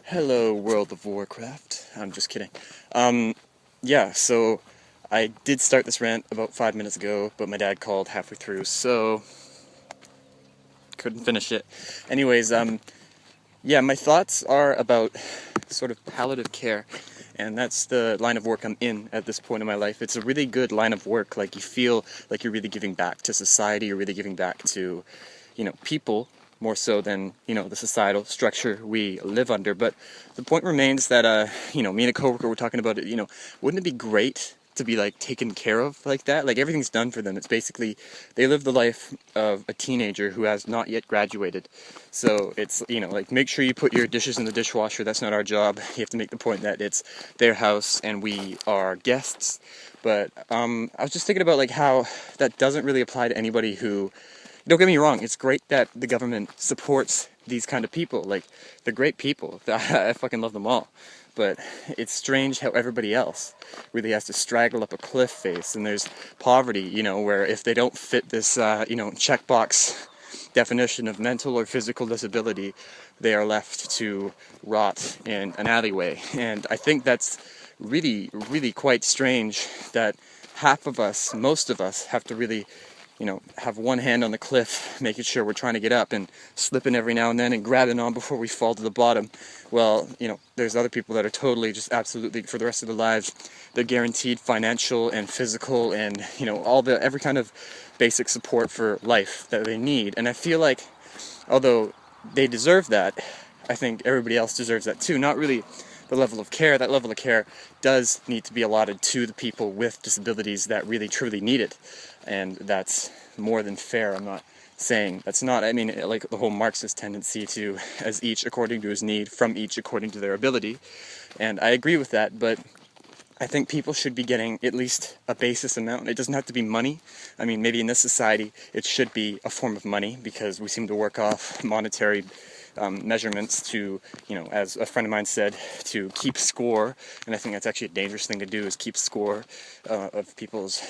Hello, World of Warcraft. I'm just kidding. Yeah, so I did start this rant about 5 minutes ago, but my dad called halfway through, so couldn't finish it. Anyways, yeah, my thoughts are about sort of palliative care, and that's the line of work I'm in at this point in my life. It's a really good line of work. Like, you feel like you're really giving back to society, you're really giving back to, people, more so than, the societal structure we live under. But the point remains that, me and a coworker were talking about it, wouldn't it be great to be, like, taken care of like that? Like, everything's done for them. It's basically, they live the life of a teenager who has not yet graduated. So it's, like, make sure you put your dishes in the dishwasher. That's not our job. You have to make the point that it's their house and we are guests. But I was just thinking about, like, how that doesn't really apply to anybody who, don't get me wrong, it's great that the government supports these kind of people. Like, they're great people. I fucking love them all. But it's strange how everybody else really has to straggle up a cliff face, and there's poverty, where if they don't fit this, checkbox definition of mental or physical disability, they are left to rot in an alleyway. And I think that's really, really quite strange that half of us, most of us, have to really have one hand on the cliff, making sure we're trying to get up and slipping every now and then and grabbing on before we fall to the bottom. Well, there's other people that are totally just absolutely, for the rest of their lives, they're guaranteed financial and physical and, every kind of basic support for life that they need. And I feel like, although they deserve that, I think everybody else deserves that too. Not really the level of care. That level of care does need to be allotted to the people with disabilities that really truly need it. And that's more than fair. I'm not saying that's not, I mean, like the whole Marxist tendency to, as each according to his need, from each according to their ability. And I agree with that, but I think people should be getting at least a basis amount. It doesn't have to be money. I mean, maybe in this society it should be a form of money, because we seem to work off monetary measurements to, as a friend of mine said, to keep score. And I think that's actually a dangerous thing to do, is keep score of people's,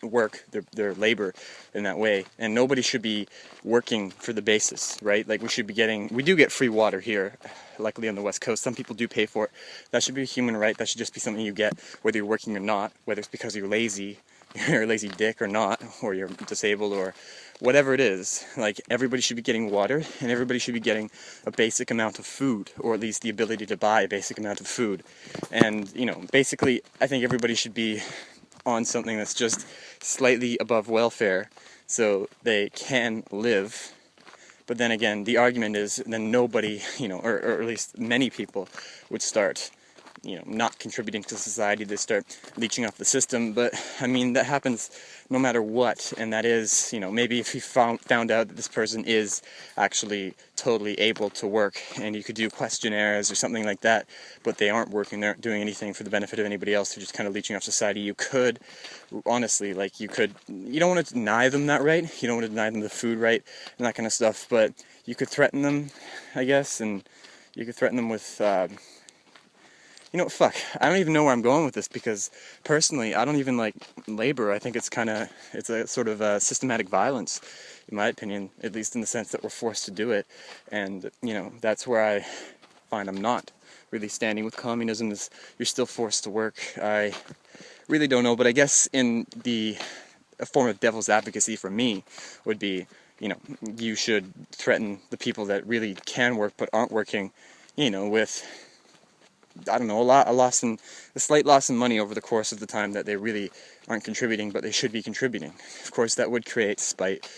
work, their labor in that way. And nobody should be working for the basis, right? Like, we do get free water here, luckily on the West Coast. Some people do pay for it. That should be a human right. That should just be something you get whether you're working or not, whether it's because you're lazy, you're a lazy dick or not, or you're disabled or whatever it is. Like, everybody should be getting water, and everybody should be getting a basic amount of food, or at least the ability to buy a basic amount of food. And, basically, I think everybody should be on something that's just slightly above welfare so they can live. But then again, the argument is then nobody, or at least many people would start, not contributing to society. They start leeching off the system. But I mean, that happens no matter what. And that is, maybe if you found out that this person is actually totally able to work, and you could do questionnaires or something like that, but they aren't working, they aren't doing anything for the benefit of anybody else, they're just kind of leeching off society. You could, honestly, you don't want to deny them that right, you don't want to deny them the food right, and that kind of stuff, but you could threaten them, I guess, and you could threaten them with, fuck, I don't even know where I'm going with this, because personally, I don't even like labor. I think it's a sort of systematic violence, in my opinion, at least in the sense that we're forced to do it. And, that's where I find I'm not really standing with communism, is you're still forced to work. I really don't know, but I guess a form of devil's advocacy for me would be, you should threaten the people that really can work but aren't working, with, I don't know, a slight loss in money over the course of the time that they really aren't contributing, but they should be contributing. Of course, that would create spite.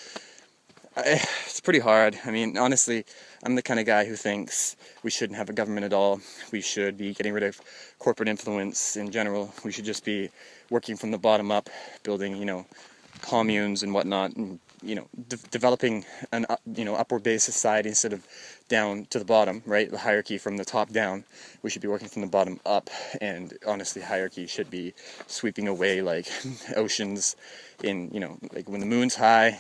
It's pretty hard. I mean, honestly, I'm the kind of guy who thinks we shouldn't have a government at all. We should be getting rid of corporate influence in general. We should just be working from the bottom up, building, communes and whatnot, and developing an upward-based society instead of down to the bottom, right? The hierarchy from the top down. We should be working from the bottom up, and honestly, hierarchy should be sweeping away like oceans in, like when the moon's high.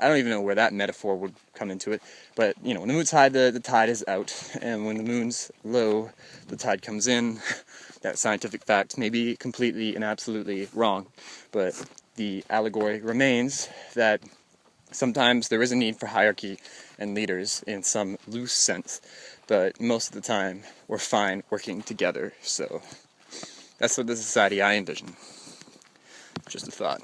I don't even know where that metaphor would come into it, but, when the moon's high, the tide is out, and when the moon's low, the tide comes in. That scientific fact may be completely and absolutely wrong, but the allegory remains that Sometimes there is a need for hierarchy and leaders in some loose sense, but most of the time we're fine working together. So that's what the society I envision. Just a thought.